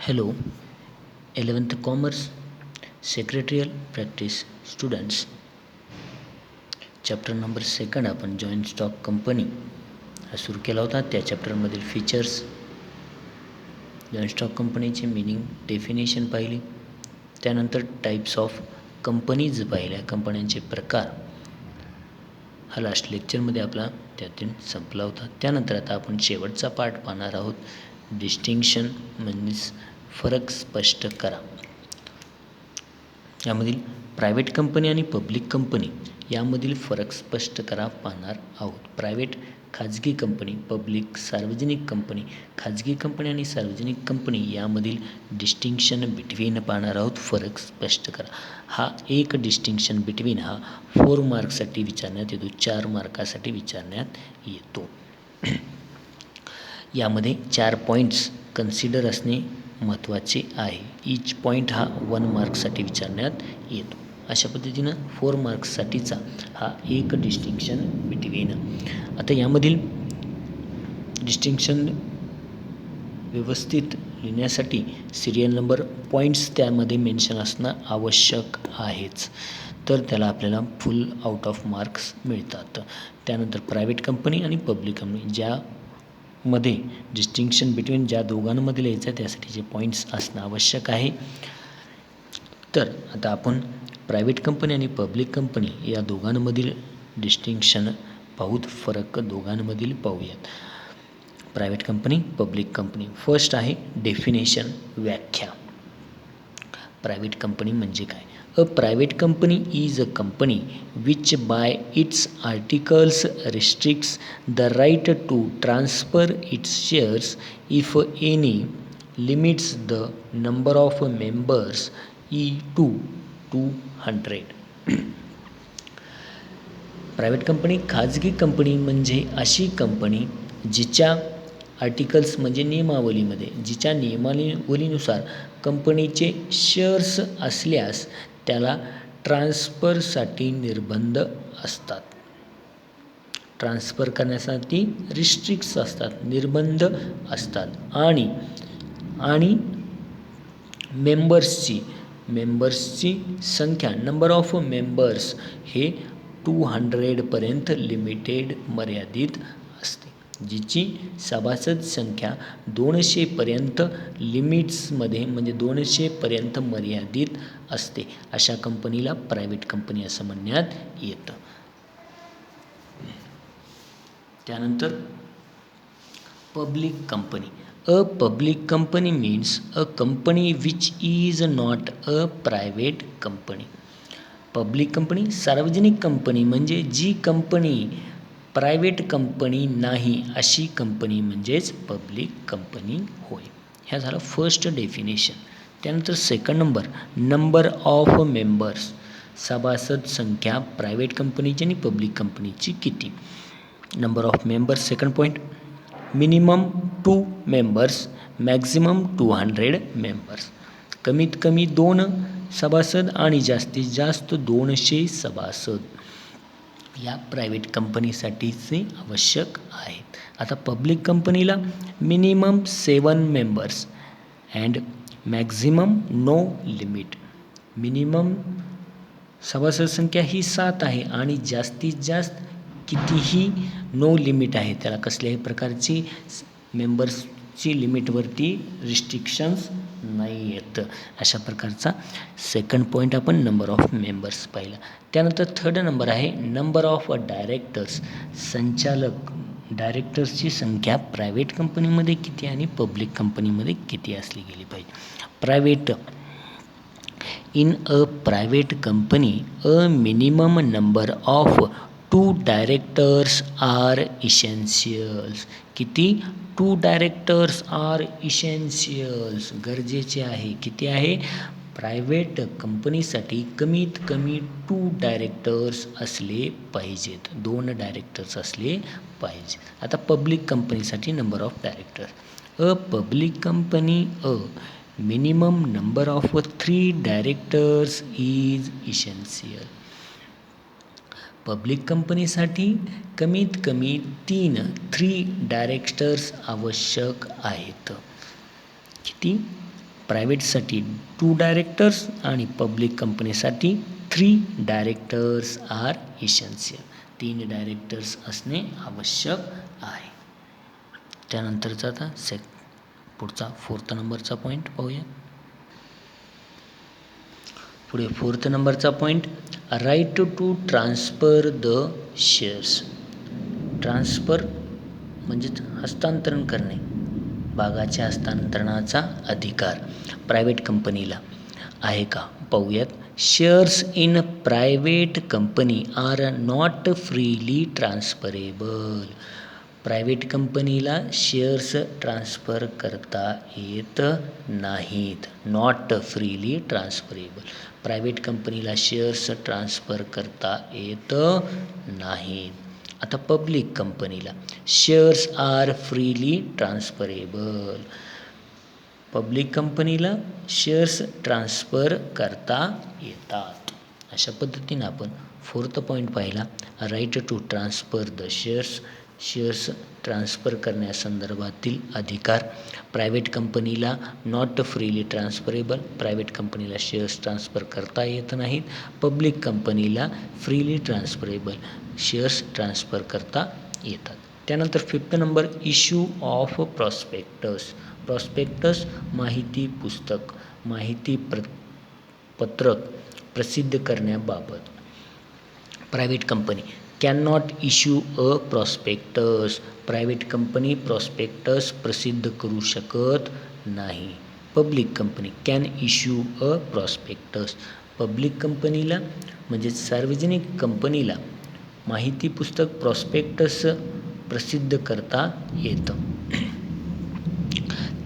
Hello, 11th Commerce Secretarial Practice Students. Chapter number 2 आपण joint stock company हा सुरू केला होता. त्या चॅप्टरमधील फीचर्स, जॉईंट स्टॉक कंपनीचे मीनिंग, डेफिनेशन पाहिली. त्यानंतर टाईप्स ऑफ कंपनीज पाहिल्या, कंपन्यांचे प्रकार. हा लास्ट लेक्चरमध्ये आपला त्यातून संपला होता. त्यानंतर आता आपण शेवटचा पार्ट पाहणार आहोत. डिस्टिंक्शन म्हणजेच फरक स्पष्ट करा. यामधील प्रायव्हेट कंपनी आणि पब्लिक कंपनी यामधील फरक स्पष्ट करा पाहणार आहोत. प्रायव्हेट खाजगी कंपनी, पब्लिक सार्वजनिक कंपनी. खाजगी कंपनी आणि सार्वजनिक कंपनी यामधील डिस्टिंक्शन बिटवीन पाहणार आहोत. फरक स्पष्ट करा. हा एक डिस्टिंक्शन बिटवीन हा 4 मार्क्ससाठी विचारण्यात येतो, 4 मार्कासाठी विचारण्यात येतो. यामध्ये 4 पॉईंट्स कन्सिडर असणे महत्त्वाचे आहे. ईच पॉईंट हा 1 मार्क्ससाठी विचारण्यात येतो. अशा पद्धतीनं 4 मार्क्ससाठीचा हा एक डिस्टिंक्शन बिटवीन. आता यामधील डिस्टिंक्शन व्यवस्थित लिहिण्यासाठी सिरियल नंबर पॉईंट्स त्यामध्ये मेन्शन असणं आवश्यक आहेच, तर त्याला आपल्याला फुल आउट ऑफ मार्क्स मिळतात. त्यानंतर प्रायव्हेट कंपनी आणि पब्लिक कंपनी ज्यामध्ये डिस्टिंक्शन बिटवीन ज्या दोघांमध्ये लिहायचं आहे त्यासाठीचे पॉईंट्स असणं आवश्यक आहे. तर आता आपण प्रायव्हेट कंपनी आणि पब्लिक कंपनी या दोघांमधील डिस्टिंक्शन पाहूत, फरक दोघांमधील पाहूयात. Private company, public company. First आहे डेफिनेशन, व्याख्या. प्रायव्हेट कंपनी म्हणजे काय? A private company is a company which by its articles restricts the right to transfer its shares if any, limits the number of members to 200. Private company, खाजगी company म्हणजे अशी company जिच्या articles म्हणजे नियमावलीमध्ये, जिच्या नियमावलीनुसार कंपनीचे शेअर्स असल्यास त्याला ट्रान्सफरसाठी निर्बंध असतात. ट्रान्सफर करण्यासाठी रिस्ट्रिक्ट्स असतात, निर्बंध असतात. आणि मेंबर्सची संख्या, नंबर ऑफ मेंबर्स हे 200पर्यंत लिमिटेड, मर्यादित असते. जिची सभासद संख्या 200पर्यंत लिमिट्समध्ये म्हणजे 200पर्यंत मर्यादित असते, अशा कंपनीला प्रायव्हेट कंपनी असं म्हणण्यात येतं. त्यानंतर public company. A public company means a company which is not a private company. Public company, सार्वजनिक कंपनी म्हणजे जी कंपनी प्रायव्हेट कंपनी नाही अशी कंपनी म्हणजेच पब्लिक कंपनी होय. ह्या झालं फर्स्ट डेफिनेशन. त्यानंतर सेकंड नंबर ऑफ मेंबर्स, सभासद संख्या प्रायव्हेट कंपनीची आणि पब्लिक कंपनीची किती. Number of members, second point. Minimum 2 members, maximum 200 members. कमीत कमी 2 सभासद आणि जास्तीत जास्त 200 सभासद या प्रायव्हेट कंपनीसाठीचे आवश्यक आहेत. आता पब्लिक कंपनीला minimum 7 members and maximum no limit. Minimum सभासद संख्या ही 7 आहे आणि जास्तीत जास्त कितीही नो लिमिट आहे. त्याला कसल्याही प्रकारची मेंबर्सची लिमिटवरती रिस्ट्रिक्शन्स नाही आहेत. अशा प्रकारचा सेकंड पॉईंट आपण नंबर ऑफ मेंबर्स पाहिला. त्यानंतर थर्ड नंबर आहे नंबर ऑफ डायरेक्टर्स, संचालक. डायरेक्टर्सची संख्या प्रायव्हेट कंपनीमध्ये किती आणि पब्लिक कंपनीमध्ये किती असली गेली पाहिजे. Private. In a private company a minimum number of 2 directors are essentials. किती? 2 डायरेक्टर्स आर इसेन्शियल्स, गरजेचे आहे. किती आहे? प्रायव्हेट कंपनीसाठी कमीत कमी 2 डायरेक्टर्स असले पाहिजेत, 2 डायरेक्टर्स असले पाहिजेत. आता पब्लिक कंपनीसाठी number of directors. A public company a minimum number of 3 directors is essential. Public कंपनीसाठी कमीत कमी 3 डायरेक्टर्स आवश्यक आहेत. किती? प्रायव्हेटसाठी 2 डायरेक्टर्स आणि पब्लिक कंपनीसाठी 3 डायरेक्टर्स आर इसेन्शियल. 3 डायरेक्टर्स असणे आवश्यक आहे. त्यानंतरचा आता पुढचा 4th नंबरचा पॉईंट पाहूया. पुढे 4th नंबरचा point, right to transfer the shares. Transfer म्हणजेच हस्तांतरण करणे, भागाच्या हस्तांतरणाचा अधिकार प्रायव्हेट कंपनीला आहे का पाहूयात. Shares in private company are not freely transferable. Private कंपनीला शेअर्स ट्रान्सफर करता येत नाहीत. Not freely transferable. प्रायव्हेट कंपनीला शेअर्स ट्रान्सफर करता येत नाहीत. आता पब्लिक कंपनीला shares are freely transferable. Public कंपनीला शेअर्स ट्रान्सफर करता येतात. अशा पद्धतीने आपण 4th पॉईंट पाहिला, right to transfer the shares. Shares transfer करण्यासंदर्भातील अधिकार. प्रायव्हेट कंपनीला नॉट फ्रीली ट्रान्सफरेबल. प्रायव्हेट कंपनीला शेअर्स ट्रान्सफर करता येत नाहीत. पब्लिक कंपनीला फ्रीली ट्रान्सफरेबल. शेअर्स ट्रान्सफर करता येतात. त्यानंतर 5th number, issue of prospectus. Prospectus माहिती पुस्तक, माहिती पत्रक प्रसिद्ध करण्याबाबत. Private company can not issue a prospectus. Private company prospectus प्रसिद्ध करू शकत नाही. Public company can issue a prospectus. Public कंपनीला म्हणजे सार्वजनिक कंपनीला माहिती पुस्तक प्रॉस्पेक्टस प्रसिद्ध करता येतं.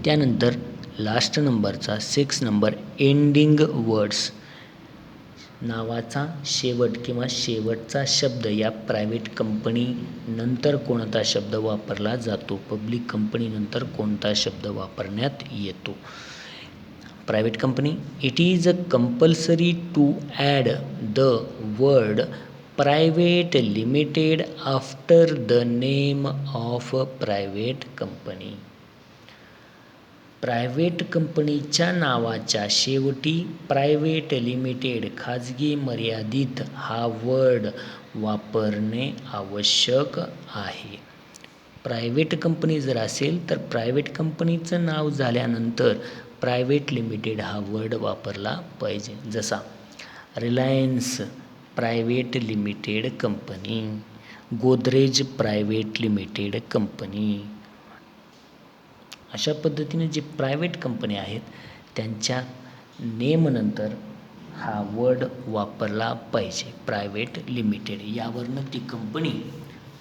त्यानंतर लास्ट नंबरचा 6 नंबर, एंडिंग वर्ड्स. नावाचा शेवट किंवा शेवटचा शब्द या प्रायव्हेट कंपनी नंतर कोणता शब्द वापरला जातो. पब्लिक कंपनी नंतर कोणता शब्द वापरण्यात येतो. Private company, it is compulsory to add the word private limited after the name of private company. Private कंपनीच्या नावाच्या शेवटी प्रायव्हेट लिमिटेड खाजगी मर्यादित हा वर्ड वापरणे आवश्यक आहे. प्रायव्हेट कंपनी जर असेल तर प्रायव्हेट कंपनीचं नाव झाल्यानंतर प्रायव्हेट लिमिटेड हा वर्ड वापरला पाहिजे. जसा Reliance private limited company, Godrej private limited company. अशा पद्धतीने जे प्रायव्हेट कंपनी आहेत त्यांच्या नेमनंतर हा वर्ड वापरला पाहिजे, प्रायव्हेट लिमिटेड. यावरनं ती कंपनी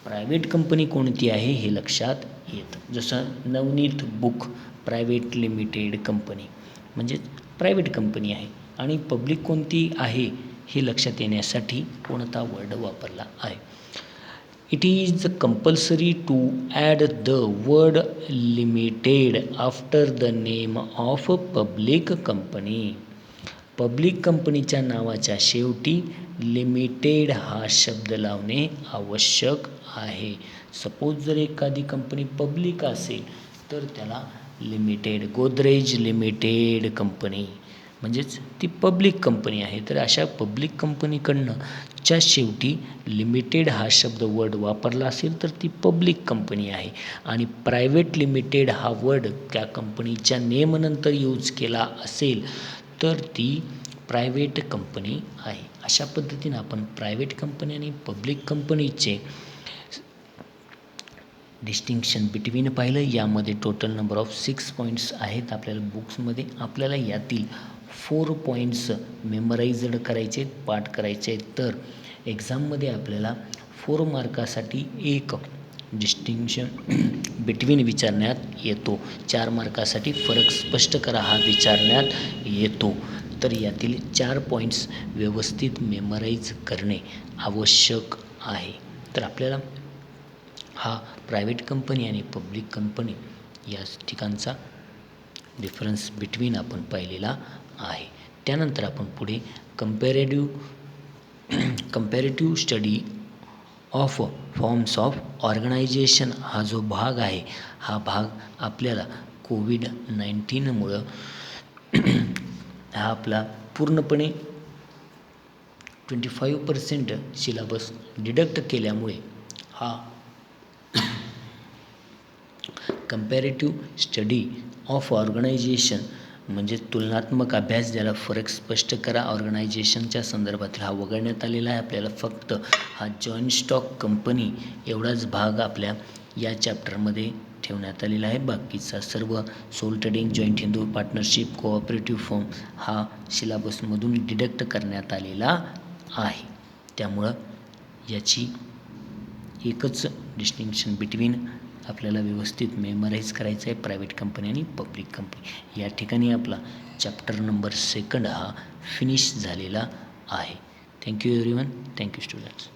प्रायव्हेट कंपनी कोणती आहे हे लक्षात येतं. जसं Navneet book private limited company म्हणजे प्रायव्हेट कंपनी आहे. आणि पब्लिक कोणती आहे हे लक्षात येण्यासाठी कोणता वर्ड वापरला आहे. It is compulsory to add the word limited after the name of public company. Public कंपनीच्या नावाच्या शेवटी लिमिटेड हा शब्द लावणे आवश्यक आहे. सपोज जर एखादी कंपनी पब्लिक असेल तर त्याला लिमिटेड, गोदरेज लिमिटेड कंपनी म्हणजेच ती पब्लिक कंपनी आहे. तर अशा पब्लिक कंपनीकडनं च्या शेवटी लिमिटेड हा शब्द वर्ड वापरला असेल तर ती पब्लिक कंपनी आहे. आणि प्रायव्हेट लिमिटेड हा वर्ड त्या कंपनीच्या नेमनंतर यूज केला असेल तर ती प्रायव्हेट कंपनी आहे. अशा पद्धतीनं आपण प्रायव्हेट कंपनी आणि पब्लिक कंपनीचे डिस्टिंक्शन बिटवीन पाहिलं. यामध्ये टोटल नंबर ऑफ 6 पॉईंट्स आहेत आपल्याला बुक्समध्ये. आपल्याला यातील 4 पॉईंट्स मेमराइज्ड करायचे आहेत, पाठ करायचे आहेत. तर एक्झाममध्ये आपल्याला 4 मार्कासाठी एक डिस्टिंक्शन बिटवीन विचारण्यात येतो. 4 मार्कासाठी फरक स्पष्ट करा हा विचारण्यात येतो. तर यातील 4 पॉईंट्स व्यवस्थित मेमराईज करणे आवश्यक आहे. तर आपल्याला हा प्रायव्हेट कंपनी आणि पब्लिक कंपनी या ठिकाणचा डिफरन्स बिटवीन आपण पाहिलेला आहे. त्यानंतर आपण पुढे comparative study of forms of organisation हा जो भाग आहे हा भाग आपल्याला कोविड-19मुळं हा आपला पूर्णपणे 25% सिलेबस डिडक्ट केल्यामुळे हा कंपॅरेटिव्ह स्टडी ऑफ ऑर्गनायझेशन म्हणजे तुलनात्मक अभ्यास, ज्याला फरक स्पष्ट करा ऑर्गनायझेशनच्या संदर्भातील, हा वगळण्यात आलेला आहे. आपल्याला फक्त हा जॉईंट स्टॉक कंपनी एवढाच भाग आपल्या या चॅप्टरमध्ये ठेवण्यात आलेला आहे. बाकीचा सर्व sole trading, joint Hindu partnership, cooperative firm हा सिलेबसमधून डिडक्ट करण्यात आलेला आहे. त्यामुळं याची एकच डिस्टिंक्शन बिटवीन आपल्याला व्यवस्थित मेमराईज करायचं आहे, प्रायव्हेट कंपनी आणि पब्लिक कंपनी. या ठिकाणी आपला चॅप्टर नंबर 2 हा फिनिश झालेला आहे. Thank you everyone. Thank you students.